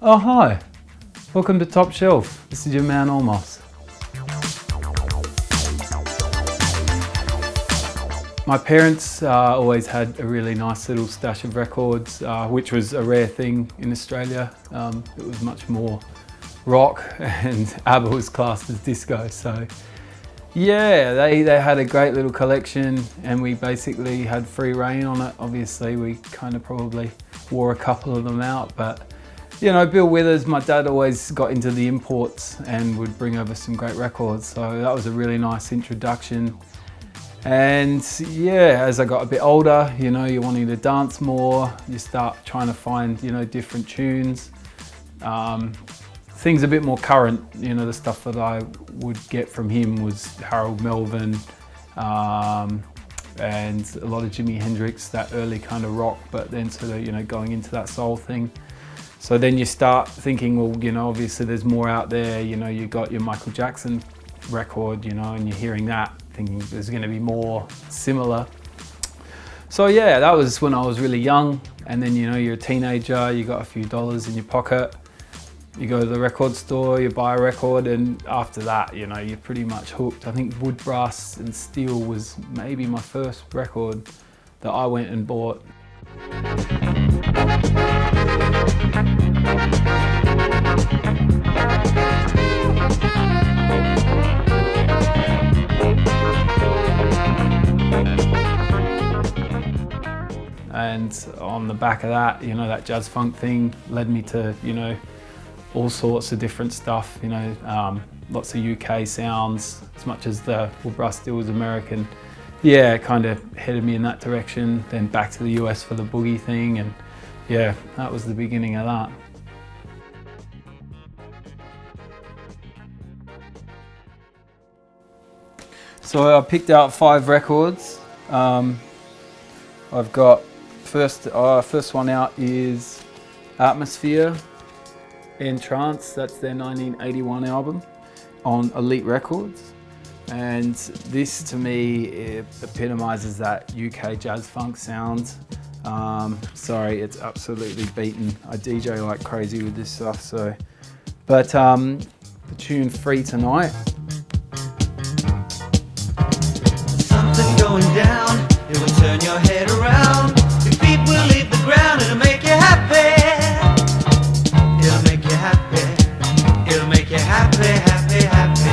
Oh hi, welcome to Top Shelf. This is your man Olmos. My parents always had a really nice little stash of records, which was a rare thing in Australia. It was much more rock and ABBA was classed as disco. So yeah, they had a great little collection and we basically had free reign on it. Obviously we kind of probably wore a couple of them out, but you know, Bill Withers, my dad always got into the imports and would bring over some great records. So that was a really nice introduction. And yeah, as I got a bit older, you know, you're wanting to dance more, you start trying to find, you know, different tunes. Things a bit more current, you know, the stuff that I would get from him was Harold Melvin, and a lot of Jimi Hendrix, that early kind of rock, but then sort of, you know, going into that soul thing. So then you start thinking, well, you know, obviously there's more out there. You know, you got your Michael Jackson record, you know, and you're hearing that, thinking there's going to be more similar. So yeah, that was when I was really young. And then, you know, you're a teenager, you got a few dollars in your pocket, you go to the record store, you buy a record, and after that, you know, you're pretty much hooked. I think Wood, Brass and Steel was maybe my first record that I went and bought. And on the back of that, you know, that jazz funk thing led me to, you know, all sorts of different stuff, you know, lots of UK sounds, as much as the Wood, Brass Steel was American. Yeah, it kind of headed me in that direction, then back to the US for the boogie thing, and yeah, that was the beginning of that. So I picked out 5 records. I've got first one out is Atmosphere and Trance. That's their 1981 album on Elite Records. And this to me, it epitomizes that UK jazz funk sound. Sorry, it's absolutely beaten. I DJ like crazy with this stuff, so. But the tune Free Tonight. Something going down, it will turn your head around. Your feet will leave the ground, it'll make you happy. It'll make you happy. It'll make you happy, happy, happy.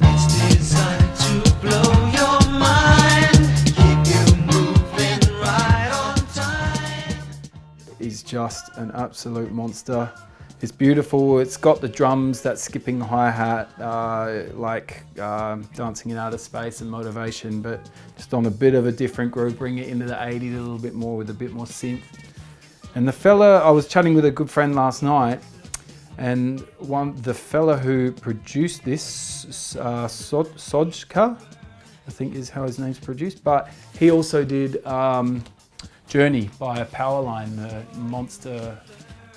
It's designed to blow your mind, keep you moving right on time. He's just an absolute monster. It's beautiful. It's got the drums, that skipping hi-hat, Dancing in Outer Space and Motivation, but just on a bit of a different groove, bring it into the 80s a little bit more with a bit more synth. And the fella, I was chatting with a good friend last night, and the fella who produced this, Sojka, I think is how his name's produced, but he also did Journey by Powerline, the monster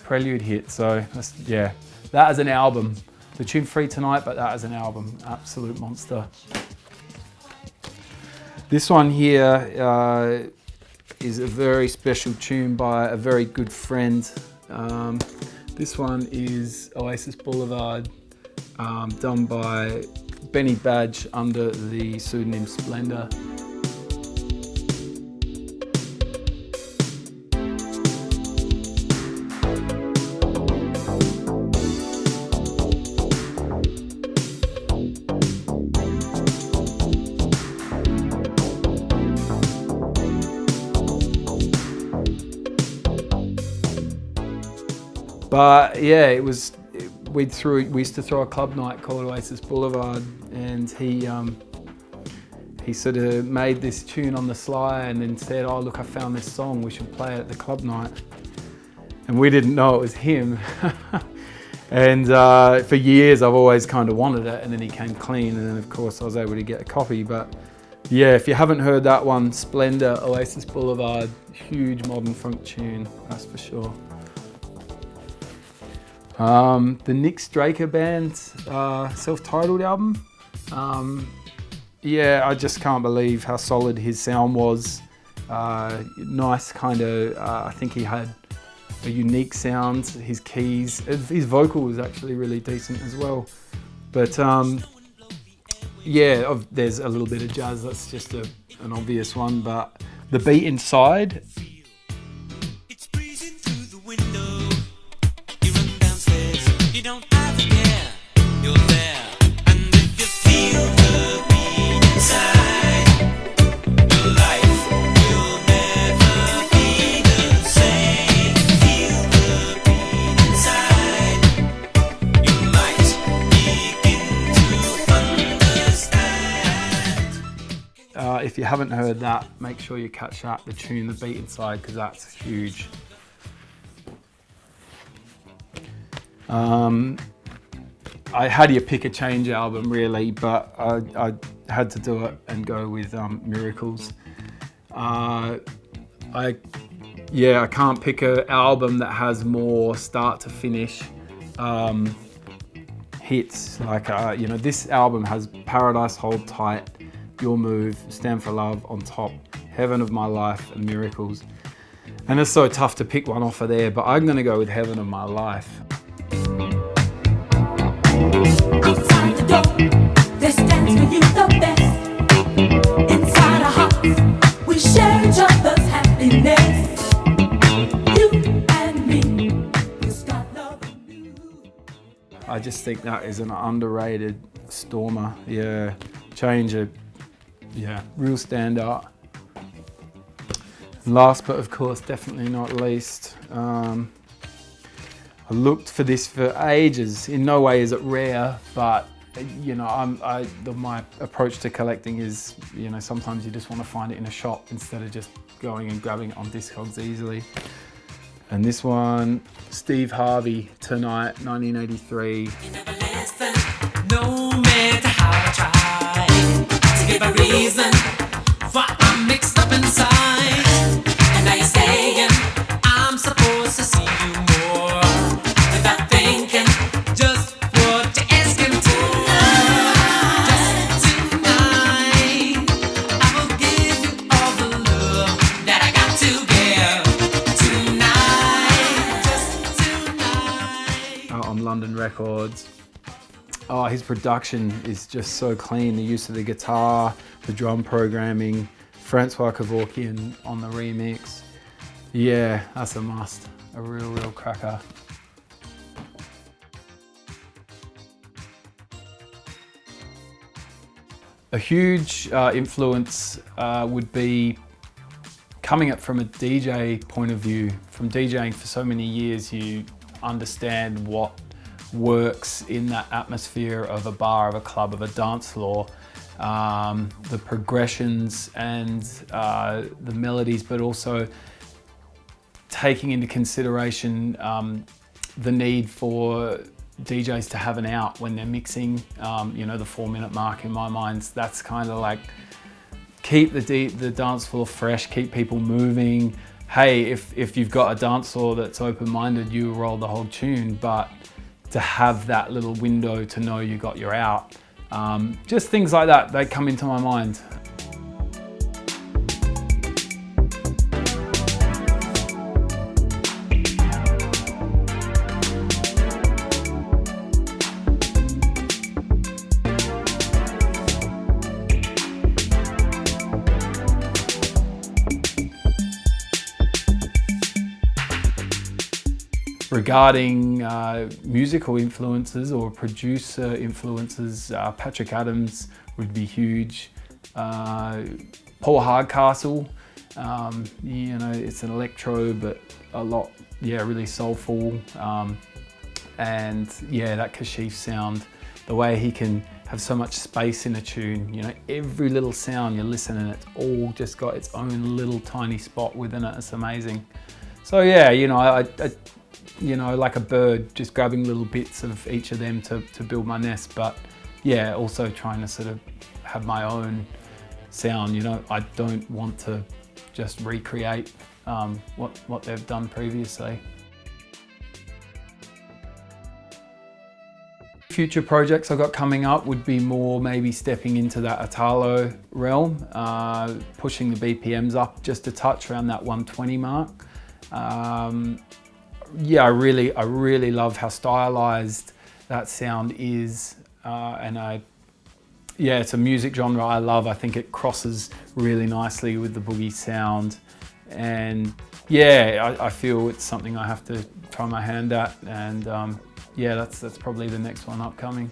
prelude hit. So yeah, that as an album. The tune Free Tonight, but that as an album, absolute monster. This one here is a very special tune by a very good friend. This one is Oasis Boulevard, done by Benny Badge under the pseudonym Splendor. But yeah, we used to throw a club night called Oasis Boulevard, and he sort of made this tune on the sly and then said, oh look, I found this song, we should play it at the club night. And we didn't know it was him. And for years I've always kind of wanted it, and then he came clean, and then of course I was able to get a copy. But yeah, if you haven't heard that one, Splendor, Oasis Boulevard, huge modern funk tune, that's for sure. The Nick Straker Band self-titled album. Yeah, I just can't believe how solid his sound was. Nice kind of, I think he had a unique sound. His keys, his vocal was actually really decent as well. But yeah, there's a little bit of jazz. That's just an obvious one. But the beat inside. It's breezing through the window. You run downstairs. You don't have to care. You're there. And if you feel the beat inside, your life will never be the same. Feel the beat inside. You might begin to understand. If you haven't heard that, make sure you catch that, the tune, the beat inside, because that's huge. How do you pick a Change album, really? But I had to do it and go with Miracles. I can't pick an album that has more start to finish hits. Like this album has Paradise, Hold Tight, Your Move, Stand for Love on top, Heaven of My Life, and Miracles. And it's so tough to pick one off of there, but I'm gonna go with Heaven of My Life. Outside the door, there stands for you the best. Inside our hearts, we share each other's happiness. You and me, we start loving you. I just think that is an underrated stormer. Yeah, Change a real standout. Last but of course definitely not least, I looked for this for ages. In no way is it rare, but my approach to collecting is, sometimes you just want to find it in a shop instead of just going and grabbing it on Discogs easily. And this one, Steve Harvey, Tonight, 1983. You never listen, no matter how I try to give a reason why I'm mixed up inside. And now you're saying I'm supposed to see you more without thinking just what you're asking tonight. Just tonight, I will give you all the love that I got to give tonight. Just tonight. On London Records. Oh, his production is just so clean. The use of the guitar, the drum programming, Francois Kevorkian on the remix. Yeah, that's a must. A real cracker. A huge influence would be coming up from a DJ point of view. From DJing for so many years, you understand what works in that atmosphere of a bar, of a club, of a dance floor. The progressions and the melodies, but also taking into consideration the need for DJs to have an out when they're mixing. The 4-minute mark in my mind, that's kind of like keep the dance floor fresh, keep people moving. Hey, if you've got a dance floor that's open-minded, you roll the whole tune, but to have that little window to know you got your out. Just things like that, they come into my mind. Regarding musical influences or producer influences, Patrick Adams would be huge. Paul Hardcastle, it's an electro, but a lot, really soulful. And that Kashif sound, the way he can have so much space in a tune, every little sound you're listening, it's all just got its own little tiny spot within it. It's amazing. So I like a bird, just grabbing little bits of each of them to build my nest, but also trying to sort of have my own sound. I don't want to just recreate what they've done previously. Future projects I've got coming up would be more maybe stepping into that Italo realm, pushing the BPMs up just a touch around that 120 mark. Yeah, I really love how stylized that sound is, yeah, it's a music genre I love. I think it crosses really nicely with the boogie sound, and yeah, I feel it's something I have to try my hand at, and yeah, that's probably the next one upcoming.